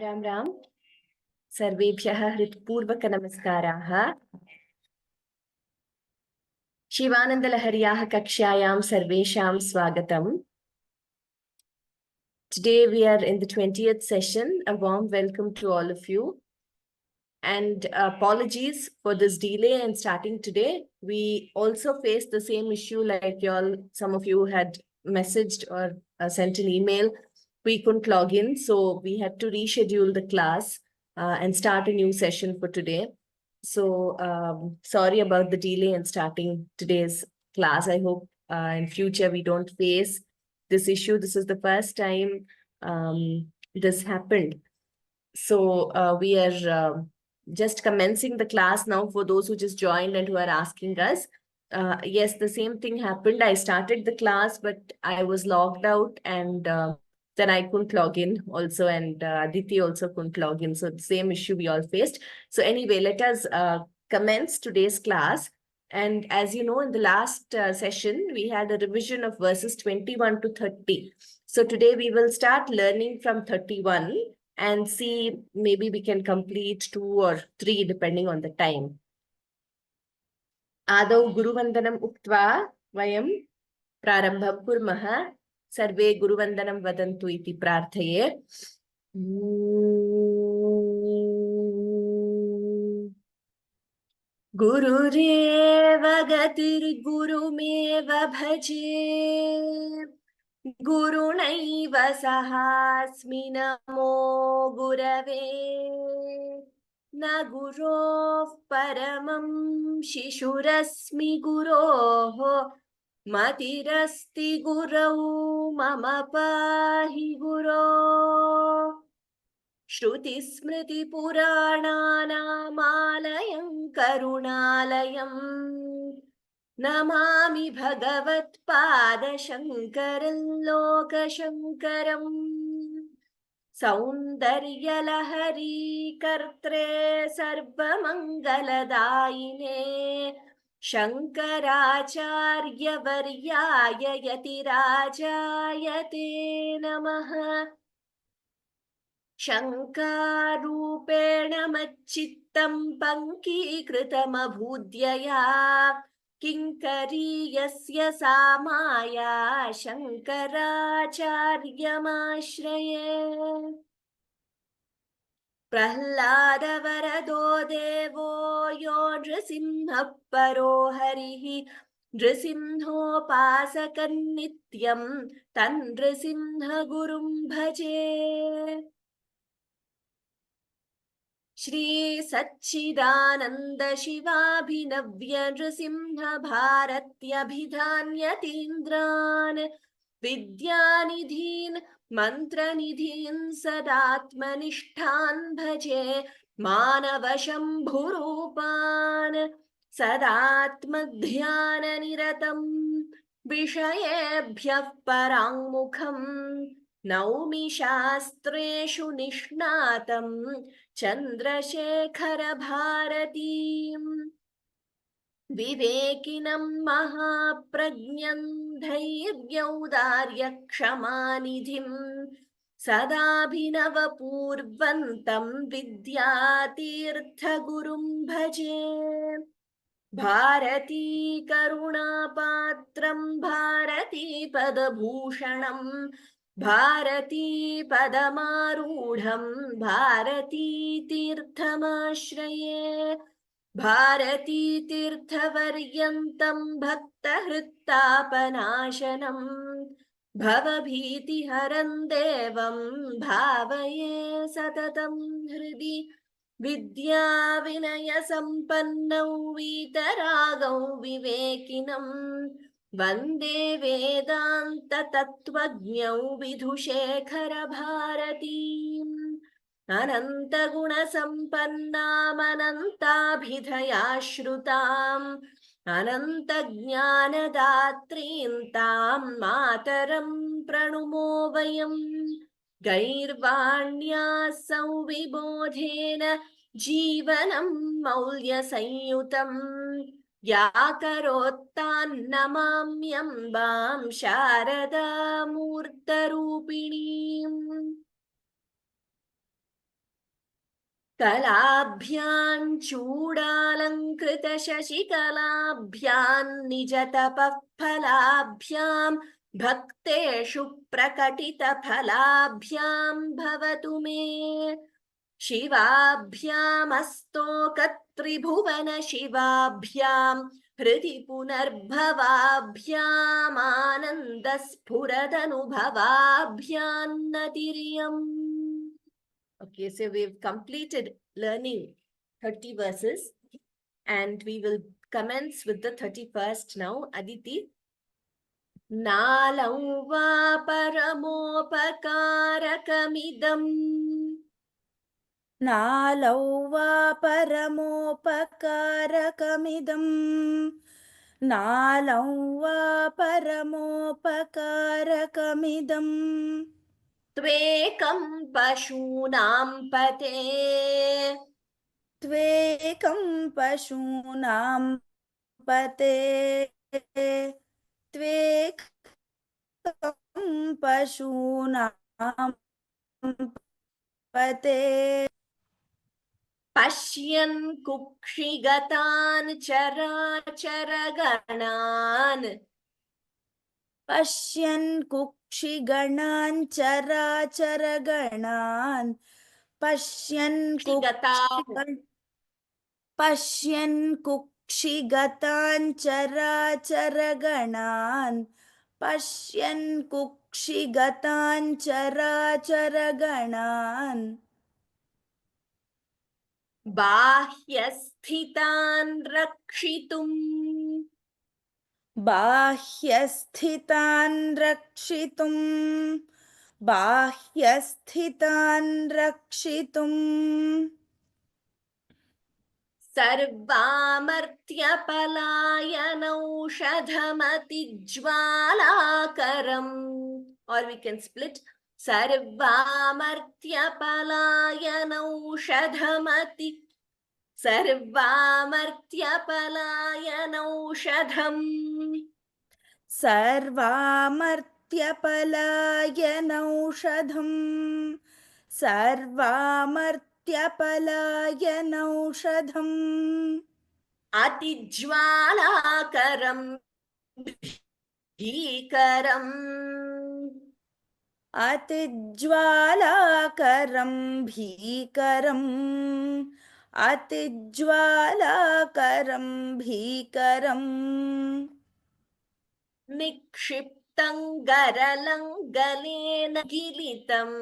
राम राम सर्वेभ्यः हृत्पूर्वकनमस्काराः। शिवानन्दलहर्याः कक्ष्यायां सर्वेषां स्वागतम्. Today we are in the 20th session. A warm welcome to all of you. And apologies for this delay in starting today. We also faced the same issue like some of you had messaged or sent an email. We couldn't log in, so we had to reschedule the class and start a new session for today. So sorry about the delay in starting today's class. I hope in future we don't face this issue. This is the first time this happened. So we are just commencing the class now for those who just joined and who are asking us. Yes, the same thing happened. I started the class, but I was logged out and then I couldn't log in also, and Aditi also couldn't log in. So the same issue we all faced. So anyway, let us commence today's class. And as you know, in the last session, we had a revision of verses 21 to 30. So today we will start learning from 31 and see maybe we can complete 2 or 3 depending on the time. आदौ गुरुवन्दनम् उक्त्वा वयं प्रारम्भं कुर्मः. सर्वे गुरुवन्दनं वदन्तु इति प्रार्थये. गुरुरेव गतिर्गुरुमेव भजे, गुरुणैव सहास्मि नमो गुरवे, न गुरोः परमं शिशुरस्मि गुरोः, मतिरस्ति गुरौ मम पाहि गुरो. श्रुतिस्मृतिपुराणानामालयं करुणालयं नमामि भगवत्पादशङ्करं लोकशङ्करम्. सौन्दर्यलहरी कर्त्रे सर्वमङ्गलदायिने शङ्कराचार्यवर्याय यतिराजाय ते नमः. शङ्कारूपेण मच्चित्तं पङ्कीकृतमभूद्यया, किङ्करीयस्य सा माया शङ्कराचार्यमाश्रये. प्रह्लादवरदो देवो यो नृसिंहः परो हरिः, नृसिंहोपासकन्नित्यं तन्नृसिंहगुरुं भजे. श्री सच्चिदानंद शिवाभिनव्य नृसिंह भारत्यभिधान्यतीन्द्रान् विद्यानिधीन् मन्त्रनिधीन् सदात्मनिष्ठान् भजे मानवशम्भुरूपान्. सदात्मध्याननिरतं विषयेभ्यः पराङ्मुखम् नौमि शास्त्रेषु निष्णातं चन्द्रशेखर भारतीम्. विवेकिनं महाप्रज्ञं धैर्यौदार्यक्षमानिधिं सदाभिनवपूर्वन्तं विद्यातीर्थगुरुं भजे. भारती करुणापात्रं भारतीपदभूषणं भारती पदमारूढं भारती तीर्थमाश्रये. भारती तीर्थवर्यन्तं भक्तहृत्तापनाशनं भवभीतिहरं देवं भावये सततं हृदि. विद्याविनयसम्पन्नौ वीतरागौ विवेकिनं वन्दे वेदान्ततत्त्वज्ञौ विधुशेखर भारतीम्. अनन्तगुणसम्पन्नामनन्ताभिधयाश्रुताम् अनन्तज्ञानदात्रीं तां मातरं प्रणुमो वयम्. गैर्वाण्या संविबोधेन जीवनं मौल्यसंयुतं या करोत्तान्नमाम्यम्बां शारदामूर्तरूपिणीम्. कलाभ्यां चूडालङ्कृत शशिकलाभ्यां निजतपः फलाभ्यां भक्तेषु प्रकटितफलाभ्यां भवतु मे शिवाभ्यामस्तोकत्रिभुवन शिवाभ्यां हृदि पुनर्भवाभ्यामानन्दस्फुरदनुभवाभ्यां नतिर्यम्. Okay, so we've completed learning 30 verses and we will commence with the 31st now. Aditi. Nalam va paramopakarkamidam. नालौ वा परमोपकारकमिदम् नालौ वा परमोपकारकमिदम् त्वेकं पशूनां पते. त्वेकं पशूनां पते त्वेकं पशूनां पते पश्यन् कुक्षिगतान् चराचरगणान्. पश्यन् कुक्षिगणान् चराचरगणान् पश्यन् कुक्षिगतान् चराचरगणान् पश्यन् कुक्षिगतान् चराचरगणान् बाह्यस्थितान् रक्षितुम्. बाह्यस्थितान् रक्षितुम् बाह्यस्थितान् रक्षितुम् सर्वामर्त्यपलायनौषधमतिज्वालाकरम्. Or we can split. सर्वामर्त्यपलायनौषधम्. सर्वामर्त्यपलायनौषधम् अतिज्वालाकरम् भीकरम्. अतिज्वालाकरं भीकरम् अतिज्वालाकरं भीकरम् निक्षिप्तं गरलं Glenn गिलितम्.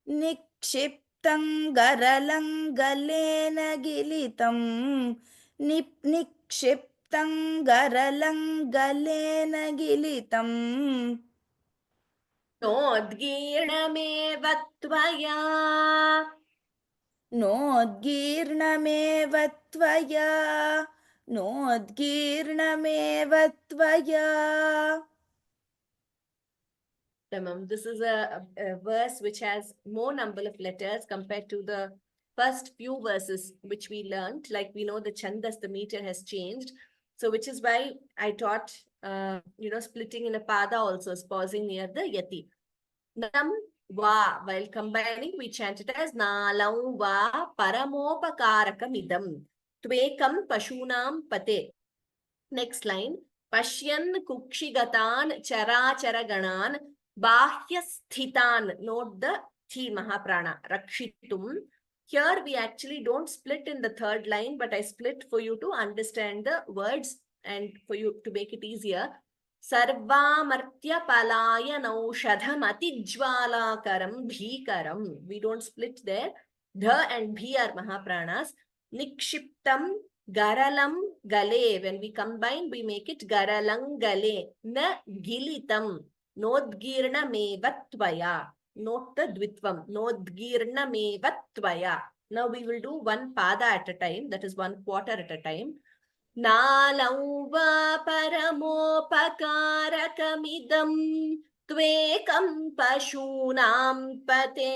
निक्षिप्तं गरलं Glenn गिलितम् निक्षिप्तं गरलं Glenn गिलितम् नोद्गीर्णमेव त्वया. नोद्गीर्णमेव त्वया नोद्गीर्णमेव त्वया Tamam. This is a verse which has more number of letters compared to the first few verses which we learned. Like we know the chandas, the meter has changed. So which is why I taught, splitting in a pada also is pausing near the yati. Nam va, while combining, we chant it as nalam va paramopakarakam idam. Tvekam pashunam pate. Next line. Pashyan kukshigatan characharaganaan bahyasthitan. Note the thi mahaprana. Rakshitum. Here we actually don't split in the third line, but I split for you to understand the words and for you to make it easier. Sarvamartya palayanaushadham atijwalakaram bhikaram. We don't split there. Dha and bhi are mahapranas. Nikshiptam garalam gale. When we combine, we make it garalang gale. Na gilitam. Nodgirna mevatvaya. Note the dvitvam. Nodgirna mevatvaya. Now we will do one pada at a time. That is one quarter at a time. नालं वा परमोपकारकमिदं त्वेकं पशूनां पते.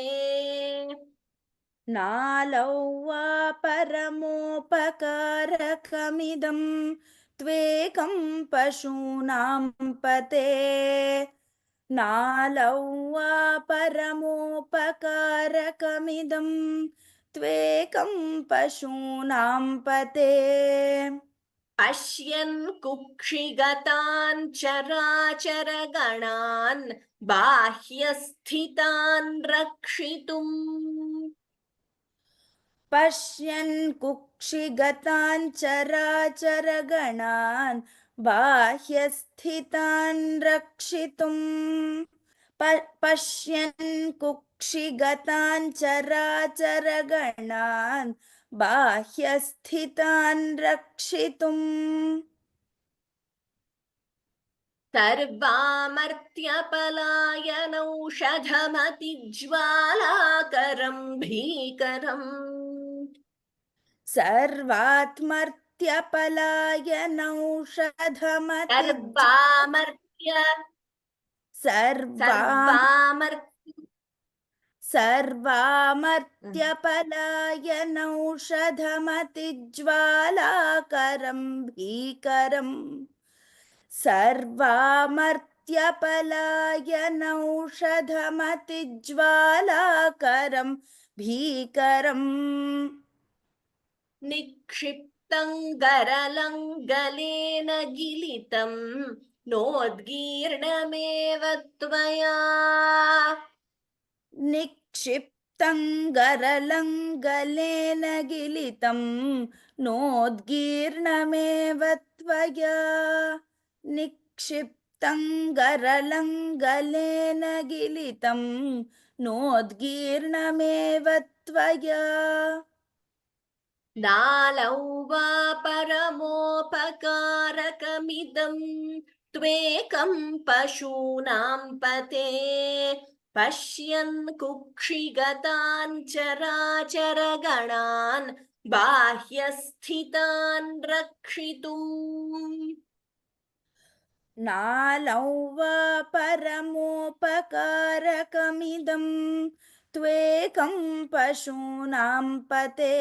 नालौ वा परमोपकारकमिदं त्वेकं पशूनां पते नालौ वा परमोपकारकमिदं त्वेकं पशूनां पते पश्यन् कुक्षिगतान् चराचरगणान् बाह्यस्थितान् रक्षितुम् पश्यन् कुक्षिगतान् चराचरगणान् बाह्यस्थितान् रक्षितुम् पश्यन् कुक्षिगतान् चराचरगणान् बाह्यस्थितान् रक्षितुम् सर्वामर्त्यपलायनौषधमतिज्वालाकरं भीकरम् सर्वात्मर्त्यपलायनौषधमति सर्वामर्त्य सर्वा सर्वामर्त्य सर्वामर्त्यपलायनौषधमतिज्वालाकरं भीकरम् सर्वामर्त्यपलायनौषधमतिज्वालाकरं भीकरम् निक्षिप्तं गरलं गिलितं नोद्गीर्णमेव त्वया निक्षिप्तं गरलं गलेन गिलितं नोद्गीर्णमेव त्वया निक्षिप्तं गरलं गलेन गिलितं नोद्गीर्णमेव त्वया नालौ वा परमोपकारकमिदं त्वेकं पशूनां पते पश्यन् कुक्षिगतान् चराचरगणान् बाह्यस्थितान् रक्षितुम् नालौ वा परमोपकारकमिदं त्वेकं पशूनां पते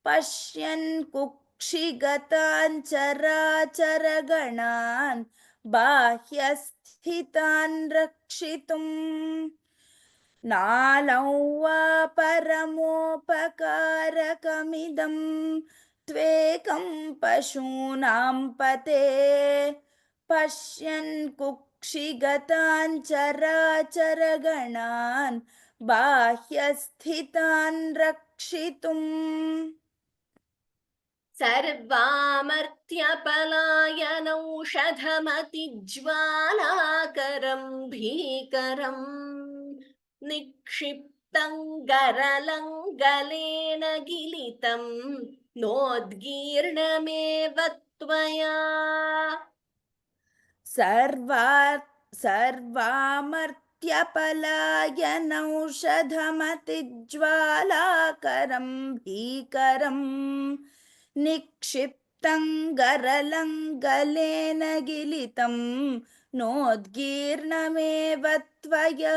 पश्यन् कुक्षिगतान् चराचरगणान् बाह्यस्थितान् रक्षितुम् नालौ वा परमोपकारकमिदं त्वेकं पशूनां पते पश्यन् कुक्षिगतान् चराचरगणान् बाह्यस्थितान् रक्षितुम् सर्वामर्त्यपलायनौषधमतिज्वालाकरं भीकरम् निक्षिप्तं गरलं गलेन गिलितं नोद्गीर्णमेव त्वया सर्वामर्त्यपलायनौषधमतिज्वालाकरं भीकरम् निक्षिप्तं गरलं गलेन गिलितं नोद्गीर्णमेव त्वया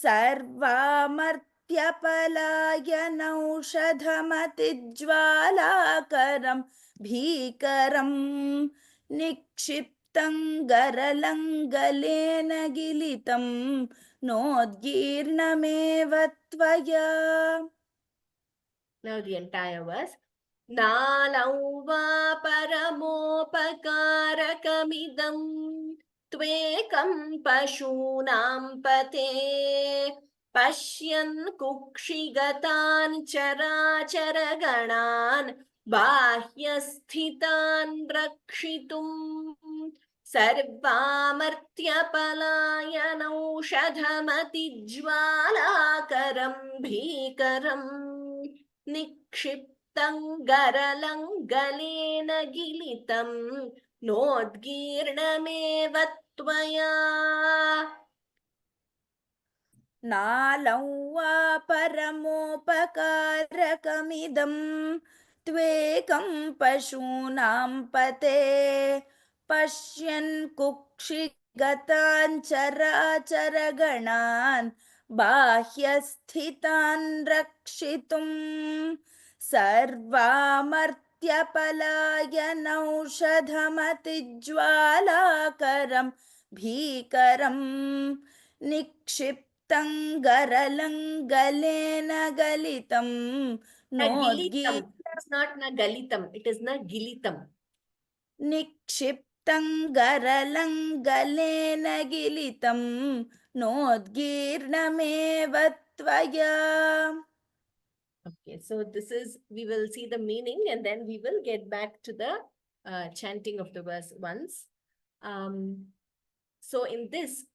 सर्वामर्त्यपलायनौषधमतिज्वालाकरं भीकरम् निक्षिप्तं गरलं गलेन गिलितं नोद्गीर्णमेव त्वया Now the entire verse. नालौ वा परमोपकारकमिदं त्वेकं पशूनां पते पश्यन् कुक्षिगतान् चराचरगणान् बाह्यस्थितान् रक्षितुम् सर्वामर्त्यपलायनौषधमतिज्वालाकरं भीकरम् निक्षिप्तं गरलं गलेन गिलितं नोद्गीर्णमेव त्वया नालौ वा परमोपकारकमिदं त्वेकं पशूनां पते पश्यन् कुक्षिगतान् चराचरगणान् बाह्यस्थितान् रक्षितुम् सर्वामर्त्यपलायनौषधमतिज्वालाकरं भीकरं निक्षिप्तं गरलङ्गलेन गलितं नोद्गी Gilitam. It's not na galitam. It is na gilitam. निक्षिप्तं गरलङ्गलेन गिलितं नोद्गीर्णमेव त्वया. Okay, so this is, we will see the meaning and then we will get back to the chanting of the verse once. So in this,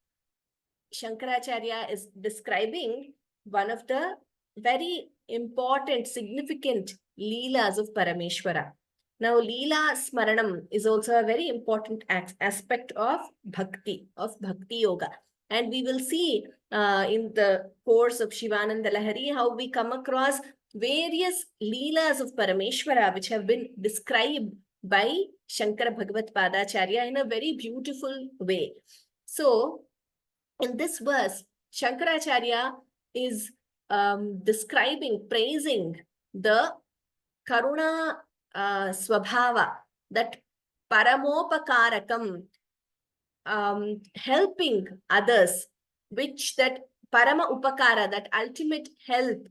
Shankaracharya is describing one of the very important, significant Leelas of Parameshwara. Now, Leela Smaranam is also a very important aspect of Bhakti Yoga. And we will see in the course of Shivananda Lahari how we come across various Leelas of Parameshwara which have been described by Shankara Bhagavat Padacharya in a very beautiful way. So, in this verse, Shankaracharya is describing, praising the Karuna Swabhava, that Paramopakarakam, helping others, which that Parama Upakara, that ultimate help,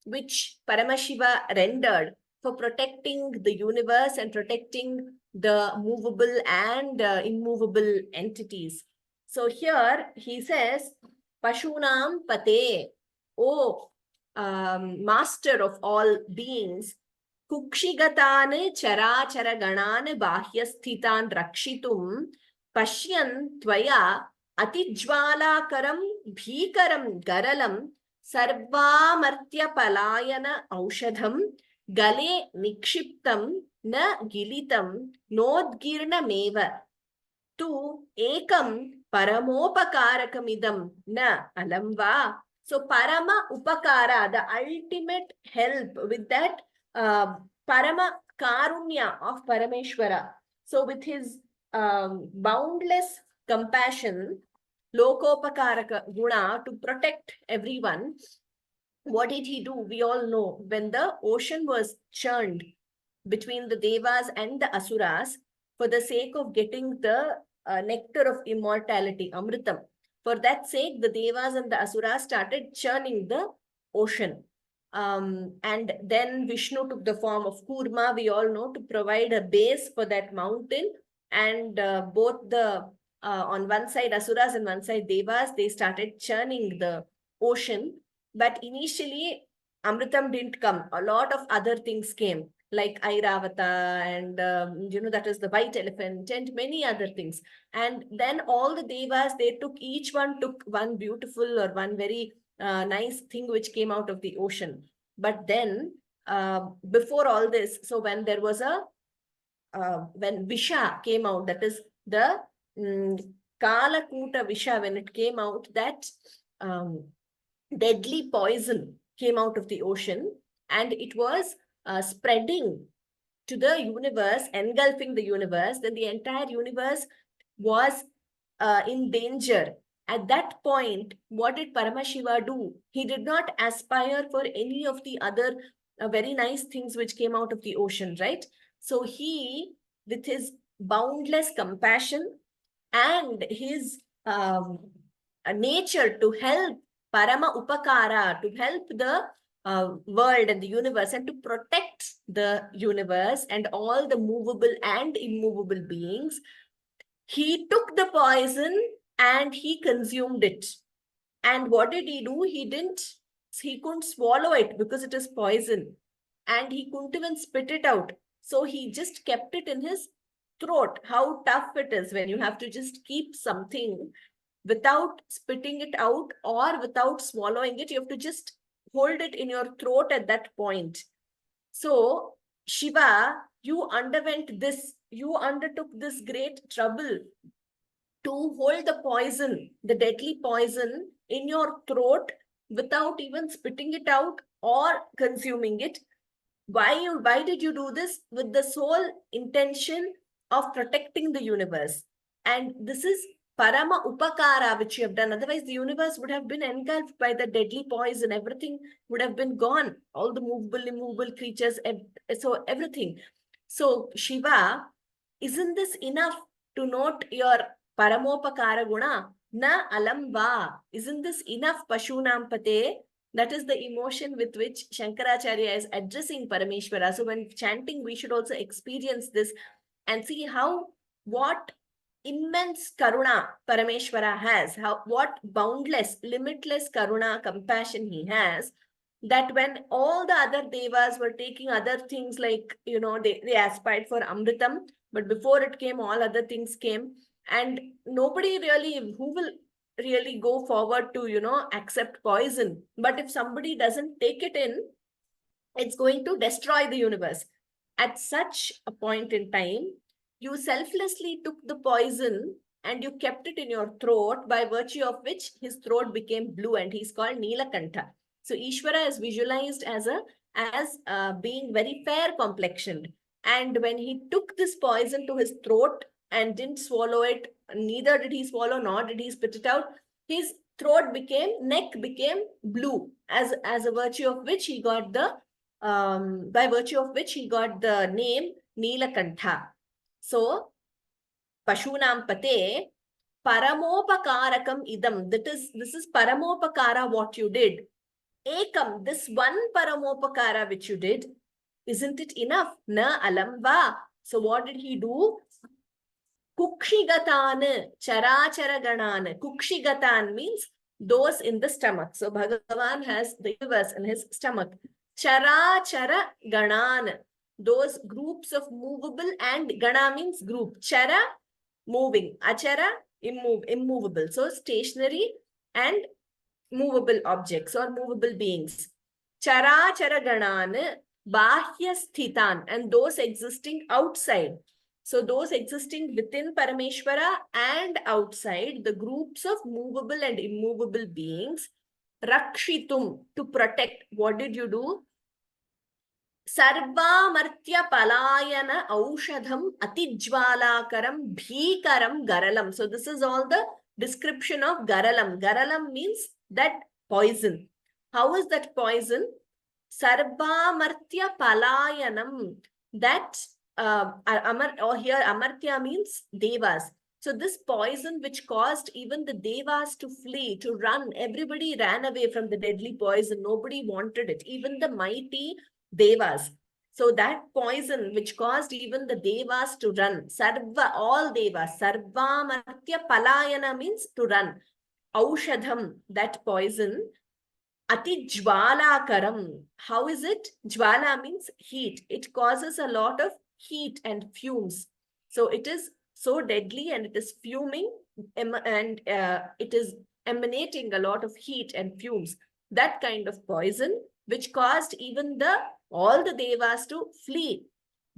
which Paramashiva rendered for protecting the universe and protecting the movable and immovable entities. So here he says, Pashunam Pate, O master of all beings, Kukshigatane Charachara Ganane Bahyasthitan Rakshitum, Pashyan Tvaya Atijwalakaram Bhikaram Garalam Sarvamartya Palayana Aushadham Gale Nikshiptam Na Gilitam Nodgirna Meva Tu Ekam Paramopakarakamidam Na Alamva. So Parama Upakara, the ultimate help with that Parama Karunya of Parameshwara. So with his boundless compassion, Lokopakaraka Guna, to protect everyone, what did he do? We all know when the ocean was churned between the Devas and the Asuras for the sake of getting the nectar of immortality, Amritam. For that sake, the Devas and the Asuras started churning the ocean. And then Vishnu took the form of Kurma, we all know, to provide a base for that mountain. And both the, on one side Asuras and one side Devas, they started churning the ocean. But initially, Amritam didn't come. A lot of other things came, like Airavata and, that is the white elephant and many other things. And then all the Devas, each one took one beautiful or one very nice thing which came out of the ocean. But then, before all this, so when there was when Visha came out, that is the Kalakuta Visha, when it came out, that deadly poison came out of the ocean and it was spreading to the universe, engulfing the universe. Then the entire universe was in danger. At that point, what did Paramashiva do? He did not aspire for any of the other very nice things which came out of the ocean, right? So he, with his boundless compassion and his nature to help Parama Upakara, to help the world and the universe and to protect the universe and all the movable and immovable beings, he took the poison and he consumed it. And what did he do? He couldn't swallow it because it is poison. And he couldn't even spit it out. So he just kept it in his throat. How tough it is when you have to just keep something without spitting it out or without swallowing it. You have to just hold it in your throat at that point. So Shiva, you undertook this great trouble to hold the poison, the deadly poison in your throat without even spitting it out or consuming it. Why did you do this? With the sole intention of protecting the universe. And this is Parama Upakara, which you have done. Otherwise, the universe would have been engulfed by the deadly poison. Everything would have been gone. All the movable, immovable creatures, so everything. So Shiva, isn't this enough to note your Paramopakara guna na alam va. Isn't this enough, Pashunam Pate? That is the emotion with which Shankaracharya is addressing Parameshwara. So when chanting, we should also experience this and see what immense karuna Parameshwara has, what boundless, limitless karuna, compassion he has, that when all the other devas were taking other things like, they aspired for Amritam, but before it came, all other things came. And nobody really, who will really go forward to, accept poison. But if somebody doesn't take it in, it's going to destroy the universe. At such a point in time, you selflessly took the poison and you kept it in your throat, by virtue of which his throat became blue and he's called Neelakantha. So Ishvara is visualized as being very fair complexioned. And when he took this poison to his throat and didn't swallow it, neither did he swallow nor did he spit it out, his neck became blue, as a virtue of which he got the name Neelakantha. So, Pashunam Pate, Paramopakarakam idam. This is Paramopakara, what you did. Ekam, this one Paramopakara which you did, isn't it enough? Na alamva. So what did he do? Kukshigatan, charachara ganan. Kukshigatan means those in the stomach. So Bhagavan has the universe in his stomach. Charachara ganan, those groups of movable, and gana means group. Chara, moving. Achara, immovable. So stationary and movable objects or movable beings. Charachara ganan, bahya sthitan, and those existing outside. So those existing within Parameshwara and outside, the groups of movable and immovable beings, rakshitum, to protect. What did you do? Sarvamartya palayana aushadham atijwalakaram bhikaram garalam. So this is all the description of garalam. Garalam means that poison. How is that poison? Sarvamartya palayanam. That here Amartya means devas. So this poison which caused even the devas to flee, to run, everybody ran away from the deadly poison. Nobody wanted it, even the mighty devas. So that poison which caused even the devas to run, sarva, all devas, sarvamartya palayana means to run. Aushadham, that poison. Ati jwalakaram. How is it? Jwala means heat. It causes a lot of heat and fumes. So it is so deadly and it is fuming and it is emanating a lot of heat and fumes. That kind of poison which caused even all the devas to flee.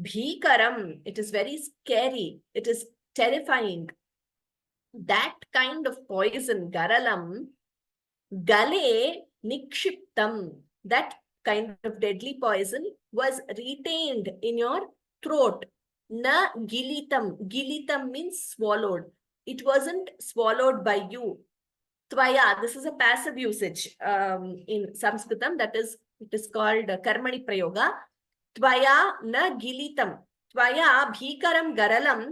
Bhikaram. It is very scary. It is terrifying. That kind of poison, garalam, gale nikshiptam, that kind of deadly poison was retained in your throat. Na gilitam. Gilitam means swallowed. It wasn't swallowed by you. Tvaya, this is a passive usage in Sanskritam. It is called Karmani Prayoga. Tvaya na gilitam. Tvaya bhikaram garalam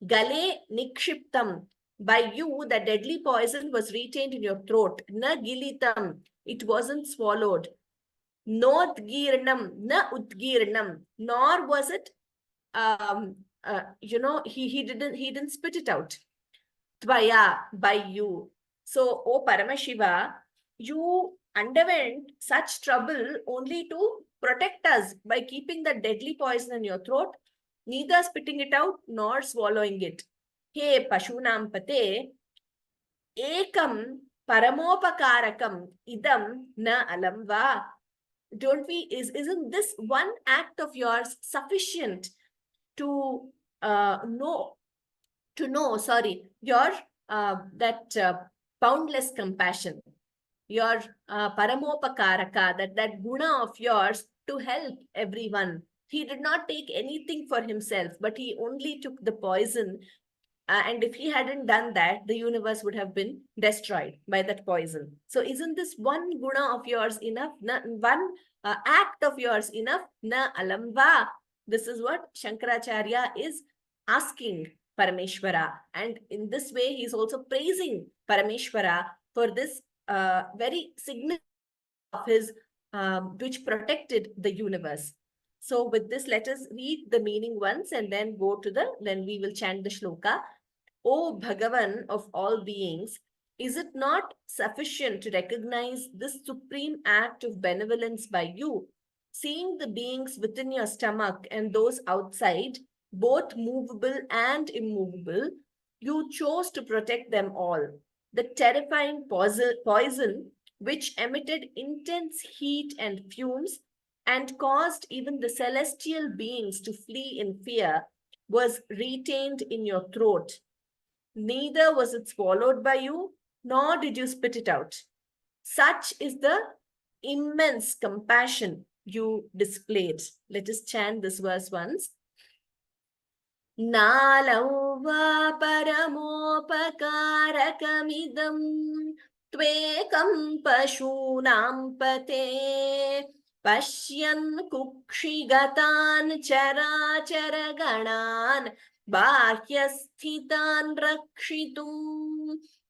gale nikshiptam. By you, the deadly poison was retained in your throat. Na gilitam. It wasn't swallowed. Nodgirnam. Na udgirnam. Nor was it, he didn't spit it out. Tvaya, by you. So, O Paramashiva, you underwent such trouble only to protect us by keeping the deadly poison in your throat, neither spitting it out nor swallowing it. He Pashunam Pate, ekam paramopakarakam idam na alamva. Isn't this one act of yours sufficient to know your boundless compassion, your paramopakaraka, that guna of yours to help everyone. He did not take anything for himself, but he only took the poison. And if he hadn't done that, the universe would have been destroyed by that poison. So isn't this one guna of yours enough? One act of yours enough? Na alamva. This is what Shankaracharya is asking Parameshwara. And in this way, he is also praising Parameshwara for this very significant of his, which protected the universe. So with this, let us read the meaning once and then then we will chant the shloka. O Bhagavan of all beings, is it not sufficient to recognize this supreme act of benevolence by you, seeing the beings within your stomach and those outside, both movable and immovable, you chose to protect them all. The terrifying poison which emitted intense heat and fumes and caused even the celestial beings to flee in fear, was retained in your throat. Neither was it swallowed by you, nor did you spit it out. Such is the immense compassion you displayed. Let us chant this verse once. Nalau va paramopakarkamidam tvekam pashunam pate pashyan kukshigatan charaganan bahyasthitan rakshitum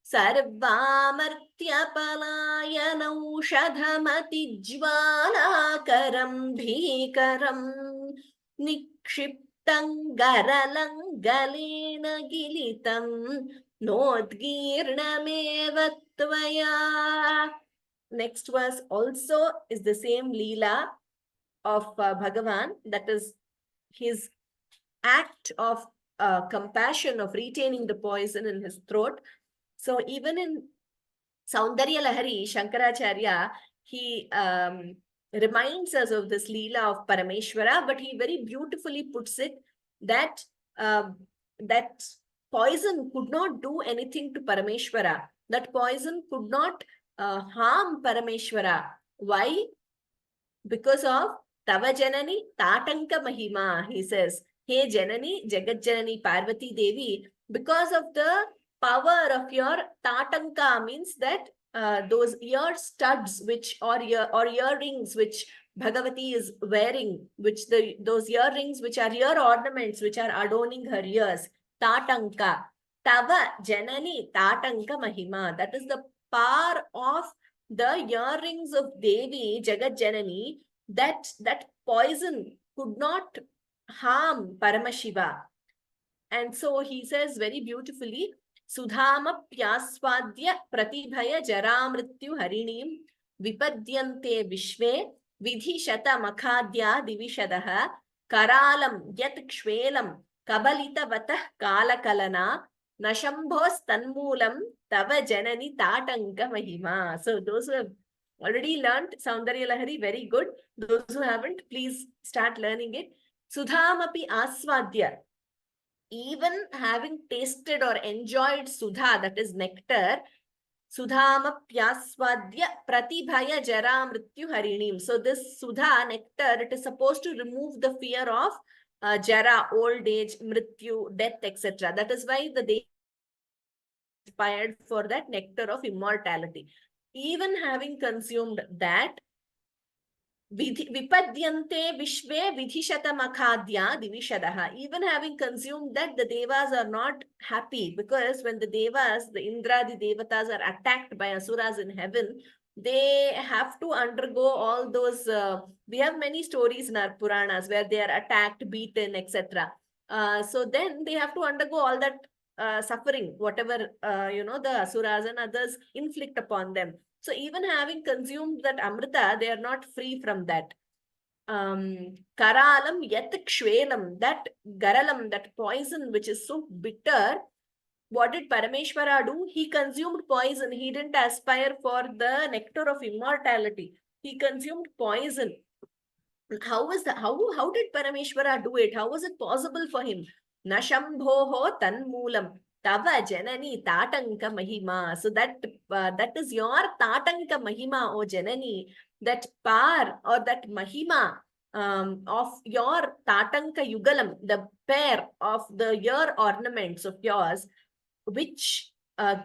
सर्वामर्त्यपलायनौषधमतिज्वालाकरं भीकरं निक्षिप्तङ्गरलङ्गलेन गिलितं नोद्गीर्णमेव त्वया. Next verse also is the same Leela of Bhagavan, that is his act of compassion of retaining the poison in his throat. So even in Saundarya Lahari, Shankaracharya, he reminds us of this Leela of Parameshwara, but he very beautifully puts it that that poison could not do anything to Parameshwara. That poison could not harm Parameshwara. Why? Because of Tava Janani Tatanka Mahima, he says. Hey Janani, Jagat Janani Parvati Devi, because of the power of your Tatanka, means that those ear studs or earrings which Bhagavati is wearing, those earrings which are ear ornaments which are adorning her ears, Tatanka. Tava Janani Tatanka Mahima. That is the power of the earrings of Devi, Jagat Janani, that poison could not harm Paramashiva. And so he says very beautifully, Sudhama Pyaswadya Pratibhaya Jaramrityu Harinim Vipadyante Vishve Vidhi Shata Makhadya Divishadaha Karalam Yat Kshvelam Kabalita Vatah Kalakalana Nashambhos Tanmulam Tava Janani Tatanka Mahima. So those who have already learned Saundarya Lahari, very good. Those who haven't, please start learning it. Sudhamapi Aswadya. Even having tasted or enjoyed Sudha, that is nectar, Sudhama Pyaswadya Pratibhaya Jara Mrityu Harinim. So this Sudha, nectar, it is supposed to remove the fear of Jara, old age, Mrityu, death, etc. That is why the day inspired for that nectar of immortality. Even having consumed that, Vipadyante Vishve Vidhishatamakadya Divishadaha. Even having consumed that, the Devas are not happy, because when the Devas, the Indra, the Devatas are attacked by Asuras in heaven, they have to undergo all those. We have many stories in our Puranas where they are attacked, beaten, etc. So then they have to undergo all that suffering, whatever the Asuras and others inflict upon them. So even having consumed that Amrita, they are not free from that. Karalam yat kshvelam, that garalam, that poison which is so bitter. What did Parameshwara do? He consumed poison. He didn't aspire for the nectar of immortality. He consumed poison. How did Parameshwara do it? How was it possible for him? Nashambhoho tanmulam. Tava Janani Tatanka Mahima. So that is your Tatanka Mahima, O Janani. That par or that Mahima of your Tatanka Yugalam, the pair of the ear ornaments of yours, which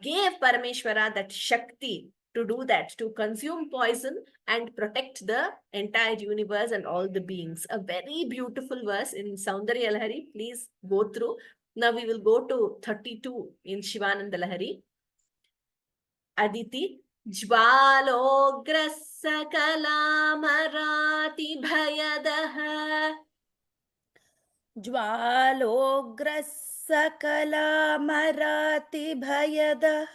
gave Parameshwara that Shakti to do that, to consume poison and protect the entire universe and all the beings. A very beautiful verse in Saundarya Lahari. Please go through. Now we will go to 32 in Shivananda Lahari. Aditi. Jwalogra sakalamarati bhayadah. ज्वालोग्रः सकलामरातिभयदः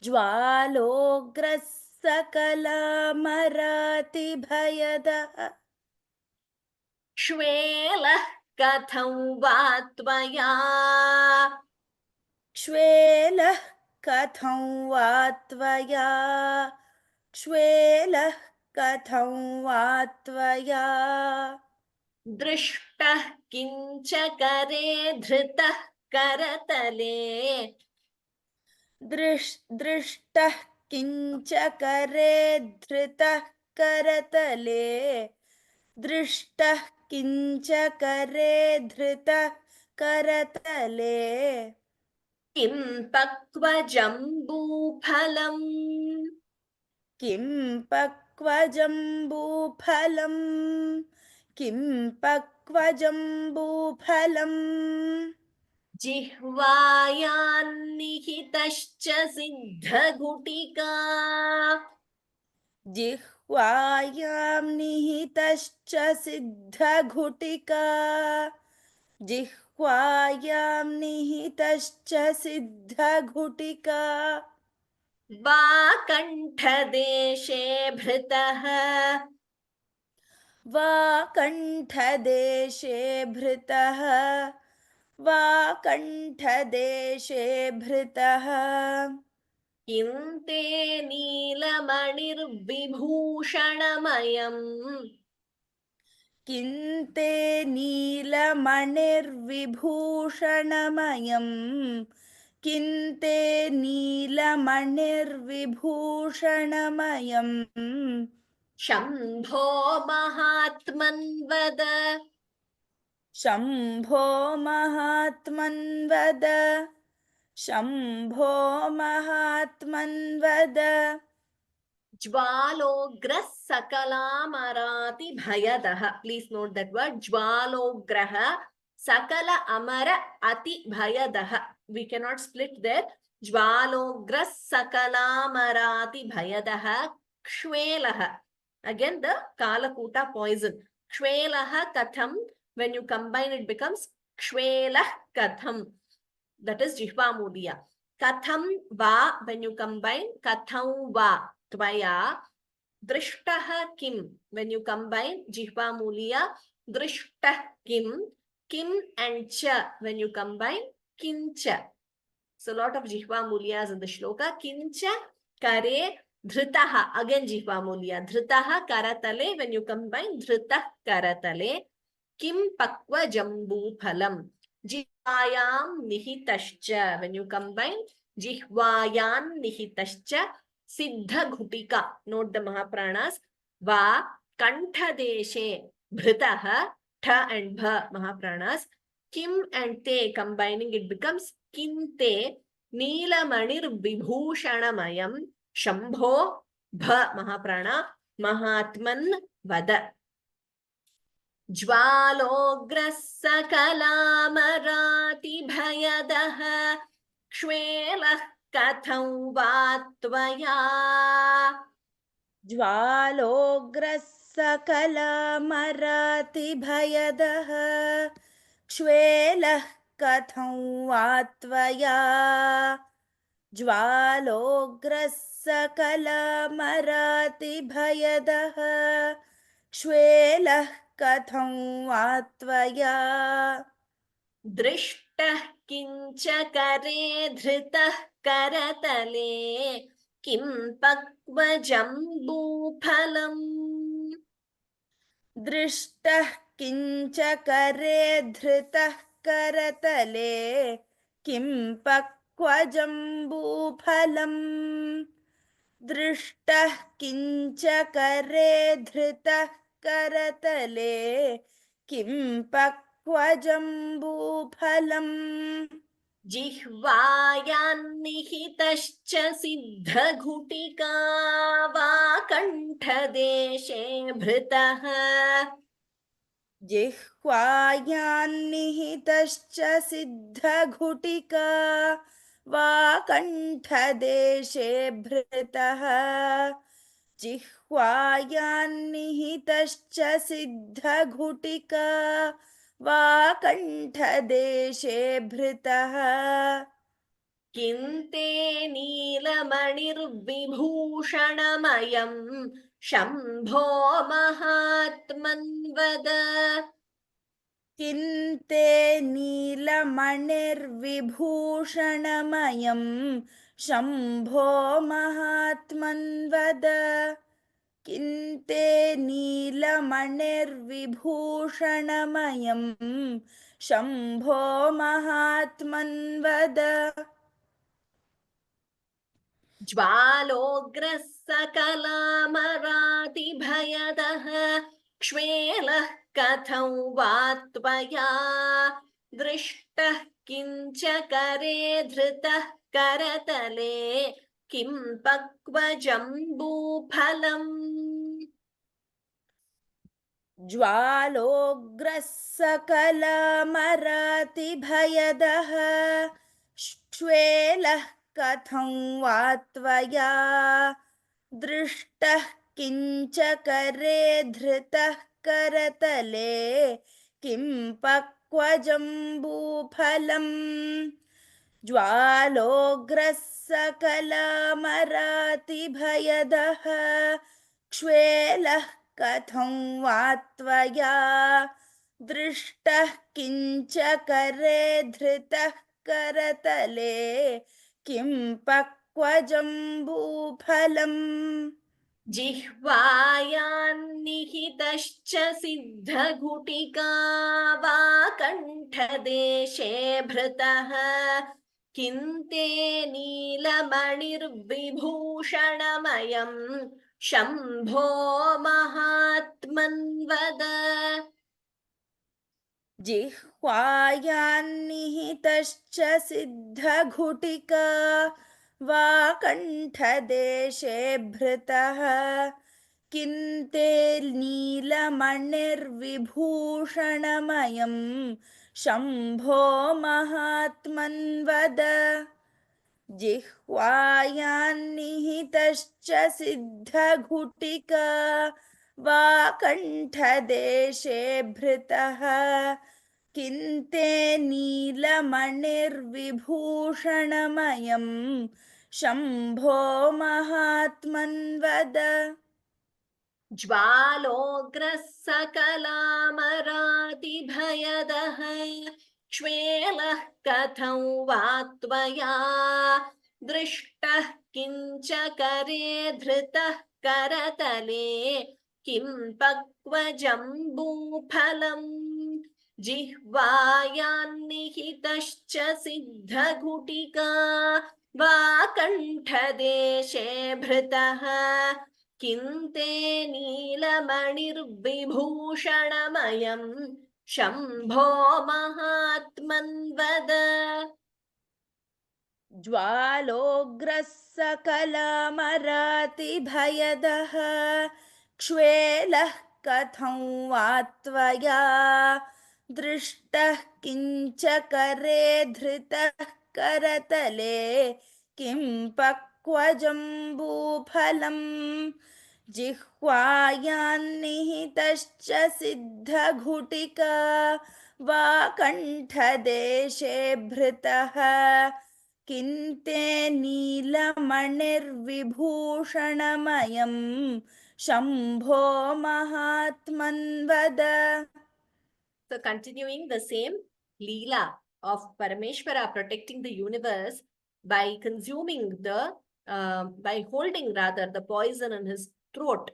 ज्वालोग्रः सकलामरातिभयदः श्वेलः कथं वा त्वया क्ष्वेलः कथं वा त्वया क्ष्वेलः कथं वा त्वया दृष्टः किञ्च करे धृतः करतले दृष्टः किञ्च करे धृतः करतले दृष्टः किञ्च करे धृतः करतले किं पक्वजम्बूफलम् किं पक्वजम्बूफलम् किं पक्वजम्बूफलम् जिह्वायान्निहितश्च सिद्धघुटिका जिह्वायां निहितश्च सिद्धघुटिका जिह्वायां निहितश्च सिद्धघुटिका वाकण्ठदेशे भृतः वाकण्ठदेशे भृतः वाकण्ठदेशे भृतः किं ते नीलमणिर्विभूषणमयम् किन्ते नीलमणिर्विभूषणमयम् किन्ते नीलमणिर्विभूषणमयम् शम्भो महात्मन् वद शम्भो महात्मन् वद शम्भो महात्मन् वद ज्वालोग्रः सकलामराति भयदः. Please note that word ज्वालोग्रः सकल अमर अति भयदः. We cannot split there. ज्वालोग्रः सकलामराति भयदः क्ष्वेलः. Again the Kalakuta poison. क्ष्वेलः katham. When you combine it becomes क्ष्वेलः katham. That is Jihva Mudiya. Katham va, when you combine katham va tvaya. Drishtah kim, when you combine Jihva Muliya drishtah kim. Kim and cha, when you combine kincha. So lot of Jihva Muliyas in the shloka. Kincha kare dhritaha, again Jihva Muliya. Dhritaha karatale, when you combine dhrita karatale. Kim pakva jambu phalam. Jihvayam nihitascha, when you combine jihvayan nihitascha siddha ghutika. Note the Mahapranas. Va kantadeshe bhritaha, tha and bha Mahapranas. Kim and te, combining it becomes kinte neelamanir vibhushanamayam shambho bha Mahaprana mahatman vada. ज्वालोग्रः सकलामराति भयदः क्ष्वेलः कथं वा त्वया ज्वालोग्रः सकलामरातिभयदः क्ष्वेलः कथं वा त्वया ज्वालोग्रः सकलामरातिभयदः क्ष्वेलः कथं वा त्वया दृष्टः किञ्च करे धृतः करतले किं पक्वजम्बूफलम् दृष्टः किञ्च करे धृतः करतले किं पक्वजम्बूफलम् दृष्टः किञ्च करे धृतः करतले किं पक्वजम्बूफलम् जिह्वायान्निहितश्च सिद्धघुटिका वा कण्ठदेशे भृतः जिह्वायान्निहितश्च सिद्धघुटिका वाकण्ठदेशे भृतः जिह्वायान्निहितश्च सिद्धघुटिका वाकण्ठदेशे भृतः किन्ते नीलमणिर्विभूषणमयं शम्भो महात्मन्वद किन्ते नीलमणिर्विभूषणमयं शम्भो महात्मन्वद किन्ते नीलमणिर्विभूषणमयं शम्भो महात्मन्वद ज्वालोग्रः सकलामरातिभयदः क्ष्वेलः कथं वा त्वया दृष्टः किञ्च करे धृतः करतले किं पक्वजम्बूफलम् ज्वालोग्रः सकलमरातिभयदः श्वेलः कथं वा त्वया दृष्टः किञ्च करे धृतः करतले किं पक्वजम्बूफलम् ज्वालोग्रः सकलमरातिभयदः क्ष्वेलः कथं वा त्वया दृष्टः किञ्च करे धृतः करतले किं पक्वजम्बूफलम् जिह्वायान्निहितश्च सिद्धघुटिका वा कण्ठदेशे भृतः किन्ते नीलमणिर्विभूषणमयं शम्भो महात्मन्वद जिह्वायान्निहितश्च सिद्धघुटिका वा कण्ठदेशे भृतः किन्ते नीलमणिर्विभूषणमयं शम्भो महात्मन्वद जिह्वायान्निहितश्च सिद्धघुटिका वा कण्ठदेशे भृतः किन्ते नीलमणिर्विभूषणमयं शम्भो महात्मन्वद ज्वालोग्रः सकलामरातिभयदः क्ष्वेलः कथं वा त्वया दृष्टः किञ्च करे धृतः करतले किं पक्वजम्बूफलम् जिह्वायान्निहितश्च सिद्धघुटिका वा कण्ठदेशे भृतः किन्ते नीलमणिर्विभूषणमयं शम्भो महात्मन्वद ज्वालोग्रः सकलमरातिभयदः क्ष्वेलः कथं वा त्वया दृष्टः किञ्च करे धृतः करतले किं पक्वजम्बूफलम् जिह्वायान्निहितश्च सिद्धघुटिका वा कण्ठदेशे भृतः किन्ते नीलमणिर्विभूषणमयं Shambho महात्मन्वद. So continuing the same Leela of Parameshwara protecting the universe by consuming by holding rather the poison in his throat.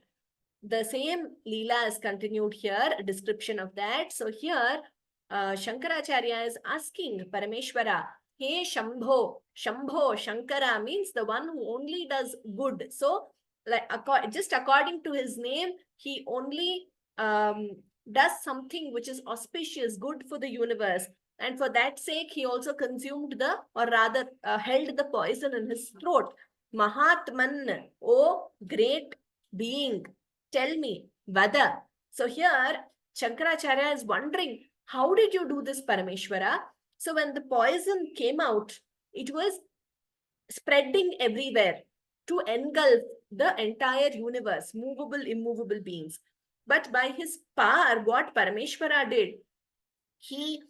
The same Leela is continued here, a description of that. So here Shankaracharya is asking Parameshwara, hey Shambho, Shambho, Shankara means the one who only does good. So like just according to his name, he only does something which is auspicious, good for the universe. And for that sake, he also consumed or rather held the poison in his throat. Mahatman, oh great being, tell me, Vada. So here, Shankaracharya is wondering, how did you do this, Parameshwara? So when the poison came out, it was spreading everywhere to engulf the entire universe, movable, immovable beings. But by his power, what Parameshwara did, he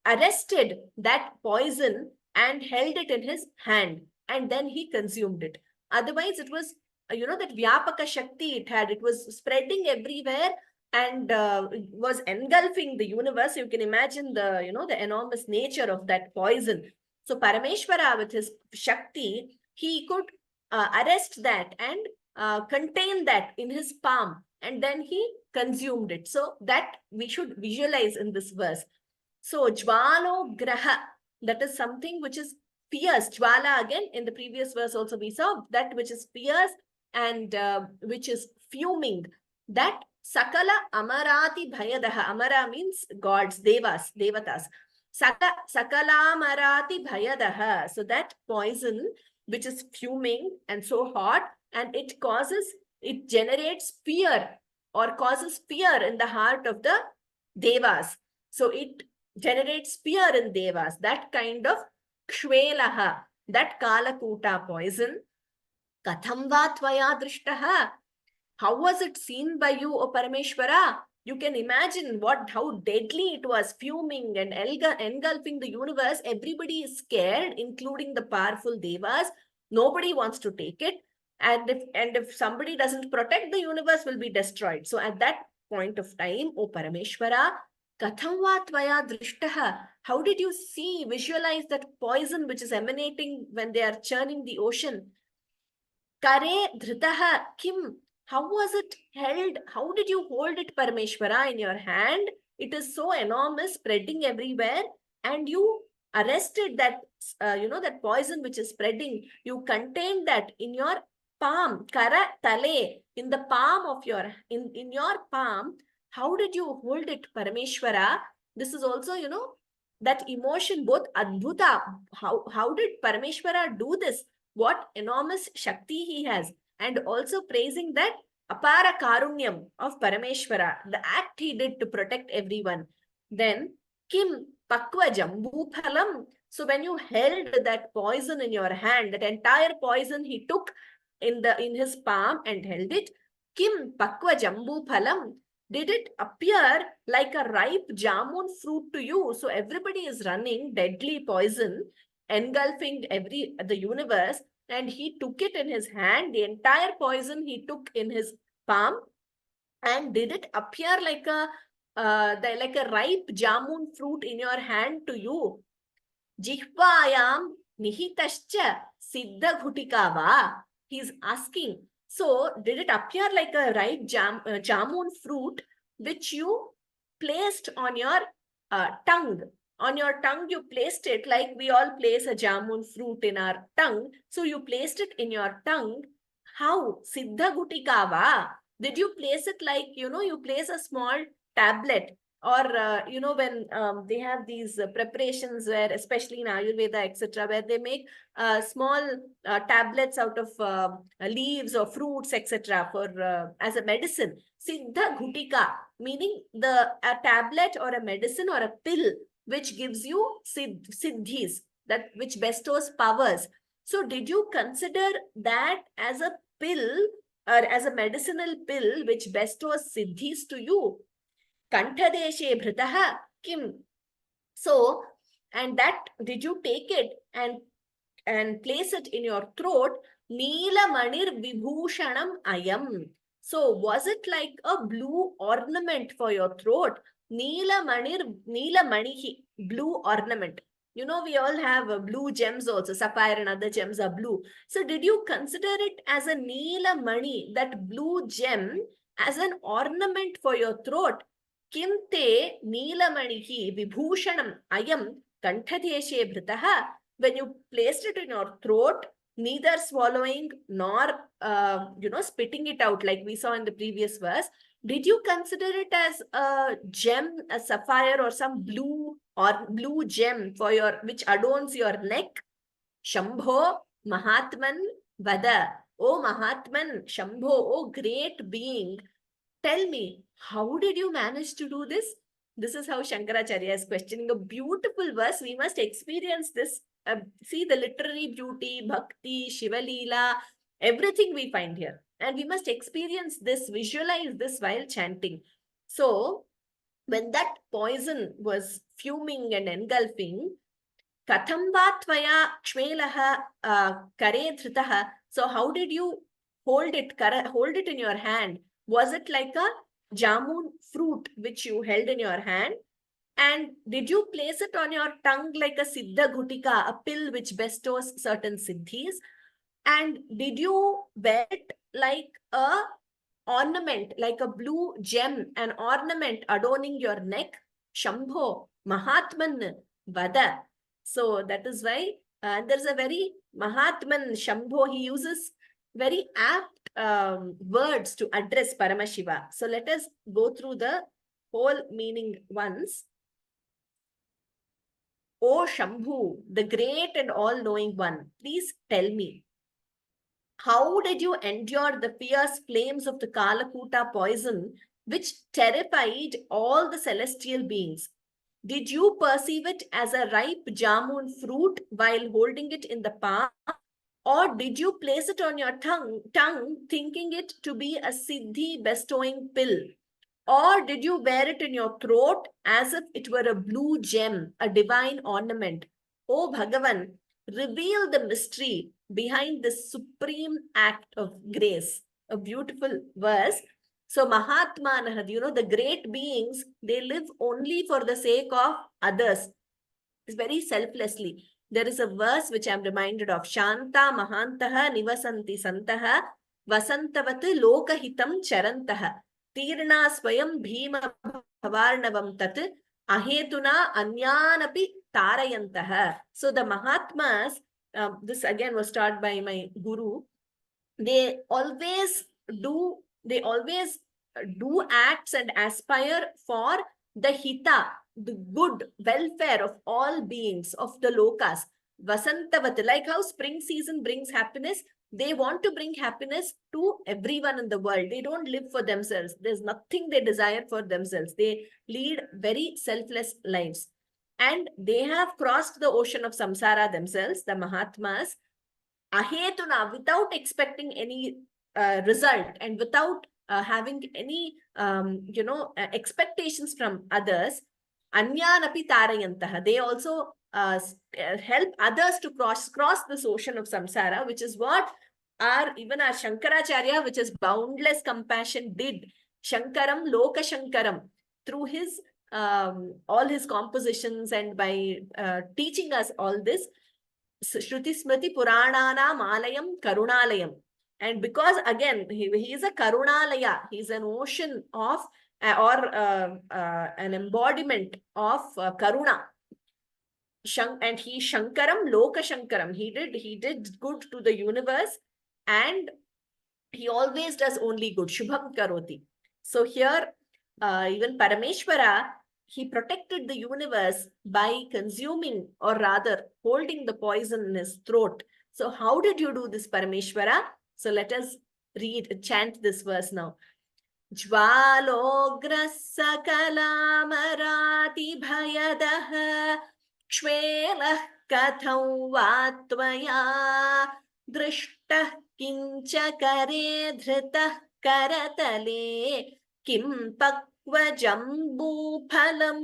arrested that poison and held it in his hand, and then he consumed it. Otherwise, it was, that Vyapaka Shakti it had, it was spreading everywhere and was engulfing the universe. You can imagine the enormous nature of that poison. So Parameshwara, with his Shakti, he could arrest that and contain that in his palm, and then he consumed it. So that we should visualize in this verse. So Jvalo Graha, that is something which is fierce. Jvala, again, in the previous verse also we saw that which is fierce and which is fuming. That Sakala Amarati Bhayadaha. Amara means gods, devas, devatas. Sakala Amarati Bhayadaha. So that poison which is fuming and so hot, and it generates fear or causes fear in the heart of the devas. So it generates fear in devas, that kind of kshvelaha, that kalakuta poison. Katham va tvaya drishtaha. How was it seen by you, O Parameshwara? You can imagine how deadly it was, fuming and engulfing the universe. Everybody is scared, including the powerful devas. Nobody wants to take it. And if somebody doesn't protect, the universe will be destroyed. So at that point of time, O Parameshwara, Katham va tvaya drishtaha. How did you visualize that poison which is emanating when they are churning the ocean? Kare dhritaha kim. How was it held? How did you hold it, Parameshwara, in your hand? It is so enormous, spreading everywhere, and you arrested that, that poison which is spreading. You contained that in your palm, kara tale, in the palm of in your palm. How did you hold it, Parameshwara? This is also, that emotion, both adbhuta. How did Parameshwara do this? What enormous Shakti he has, and also praising that apara karunyam of Parameshwara, the act he did to protect everyone. Then, kim pakva jambu phalam. So when you held that poison in your hand, that entire poison he took in his palm and held it, kim pakva jambu phalam. Did it appear like a ripe jamun fruit to you? So everybody is running deadly poison, engulfing the universe, and he took it in his hand. The entire poison he took in his palm, and did it appear like a ripe jamun fruit in your hand to you? Jihvayam nihitascha siddha ghutika va. He's asking. So, did it appear like a ripe jamun fruit which you placed on your tongue? On your tongue, you placed it like we all place a jamun fruit in our tongue. So, you placed it in your tongue. How? Siddha gutika va. Did you place it like, you place a small tablet, or when they have these preparations where, especially in Ayurveda, etc., where they make small tablets out of leaves or fruits, etc., for as a medicine. Siddha Ghutika, meaning a tablet or a medicine or a pill which gives you siddhis, that which bestows powers. So did you consider that as a pill or as a medicinal pill which bestows siddhis to you? Kantadeshe bhritaha kim. So, and that, did you take it and place it in your throat? Neela manir vibhushanam ayam. So, was it like a blue ornament for your throat? Neela manihi, blue ornament. We all have blue gems also. Sapphire and other gems are blue. So, did you consider it as a Neela mani, that blue gem, as an ornament for your throat? Kimte Neelamanihi Vibhushanam Ayam Kantadeshe Bhritaha. When you placed it in your throat, neither swallowing nor spitting it out like we saw in the previous verse, did you consider it as a gem, a sapphire, or some blue gem which adorns your neck? Shambho Mahatman Vada. O Mahatman, Shambho, O great being, tell me, how did you manage to do this? This is how Shankaracharya is questioning a beautiful verse. We must experience this. See the literary beauty, bhakti, Shiva Leela, everything we find here. And we must experience this, visualize this while chanting. So, when that poison was fuming and engulfing, katham va tvaya kshmelaha kare dhritaha. So how did you hold it in your hand? Was it like a jamun fruit which you held in your hand? And did you place it on your tongue like a siddha ghutika, a pill which bestows certain siddhis? And did you wear it like a ornament, like a blue gem, an ornament adorning your neck? Shambho, Mahatman, Vada. So that is why there's a very Mahatman Shambho. He uses very apt words to address Paramashiva. So let us go through the whole meaning once. O Shambhu, the great and all-knowing one, please tell me, how did you endure the fierce flames of the Kalakuta poison, which terrified all the celestial beings? Did you perceive it as a ripe jamun fruit while holding it in the palm? Or did you place it on your tongue thinking it to be a siddhi bestowing pill? Or did you wear it in your throat as if it were a blue gem, a divine ornament? O Bhagavan, reveal the mystery behind this supreme act of grace. A beautiful verse. So Mahatmanah, the great beings, they live only for the sake of others. It's very selflessly. There is a verse which I'm reminded of. Shanta Mahantaha Nivasanti Santaha Vasantavat Lokahitam Charantaha Tirna Swayam Bhima Bhavarnavam Tat Ahetuna Anyanapi Tarayantaha. So the Mahatmas, this again was taught by my guru, they always do acts and aspire for the hita, the good welfare of all beings of the lokas. Vasantavat, like how spring season brings happiness, they want to bring happiness to everyone in the world. They don't live for themselves. There's nothing they desire for themselves. They lead very selfless lives. And they have crossed the ocean of samsara themselves, the Mahatmas, ahetuna, without expecting any result and without having any expectations from others. Anyanapi tarayantaha. They also help others to cross this ocean of samsara, which is what even our Shankaracharya, which is boundless compassion, did. Shankaram Loka Shankaram, through his all his compositions and by teaching us all this. Shruti Smriti Purananam Alayam Karunalayam. And because again, he is a Karunalaya, he's an ocean of an embodiment of Karuna. And he Shankaram, Loka Shankaram. He did good to the universe and he always does only good. Shubham Karoti. So here, even Parameshwara, he protected the universe by consuming or rather holding the poison in his throat. So how did you do this, Parameshwara? So let us chant this verse now. Jvalogra sakalamarati bhayadah kshmelah katham vatvaya drishtah kincha kare dhritah karatale kim pakvajambuphalam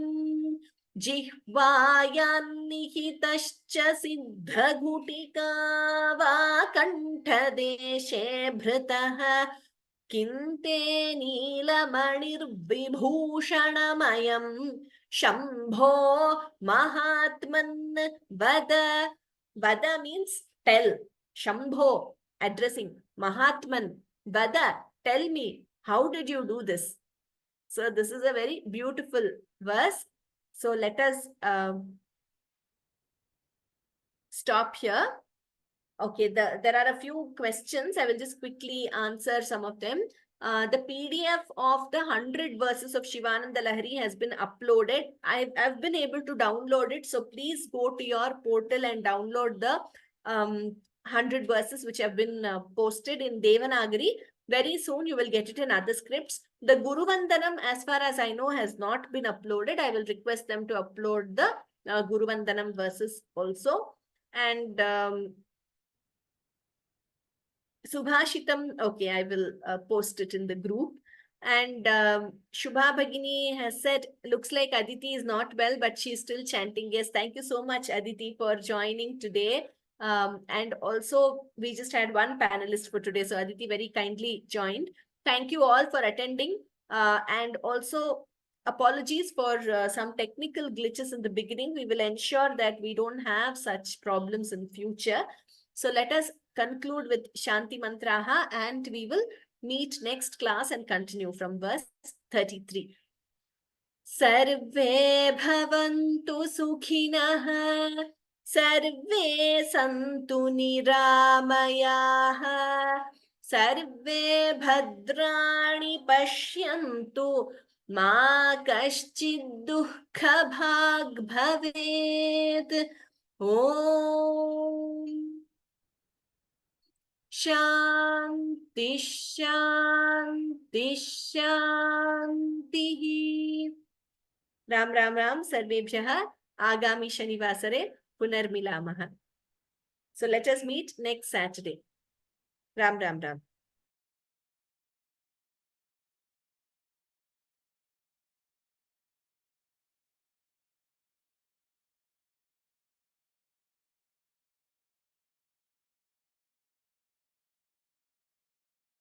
jihvayannihitascha siddhagutika va kanthadeshe bhritah Kinte Nilamanirvibhushanamayam Shambho Mahatman Vada. Vada means tell. Shambho, addressing. Mahatman Vada, tell me, how did you do this? So this is a very beautiful verse. So let us stop here. Okay, there are a few questions. I will just quickly answer some of them. The PDF of the 100 verses of Shivananda Lahari has been uploaded. I've been able to download it. So please go to your portal and download the 100 verses which have been posted in Devanagari. Very soon you will get it in other scripts. The Guru Vandanam, as far as I know, has not been uploaded. I will request them to upload the Guru Vandanam verses also. And Subhashitam, okay, I will post it in the group. And Shubha Bhagini has said, looks like Aditi is not well, but she's still chanting. Yes, thank you so much, Aditi, for joining today. And also, we just had one panelist for today. So Aditi very kindly joined. Thank you all for attending. And also, apologies for some technical glitches in the beginning. We will ensure that we don't have such problems in future. So let us conclude with Shanti Mantraha and we will meet next class and continue from verse 33. Sarve bhavantu sukhinah, sarve santu niramayaha, sarve bhadrani pashyantu, ma kaschid dukkha bhag bhavet. Om Shanti, Shanti, Shanti. Ram Ram Ram Sarvebhyah Agami Shanivasare Punarmilamah. So let us meet next Saturday. Ram Ram Ram.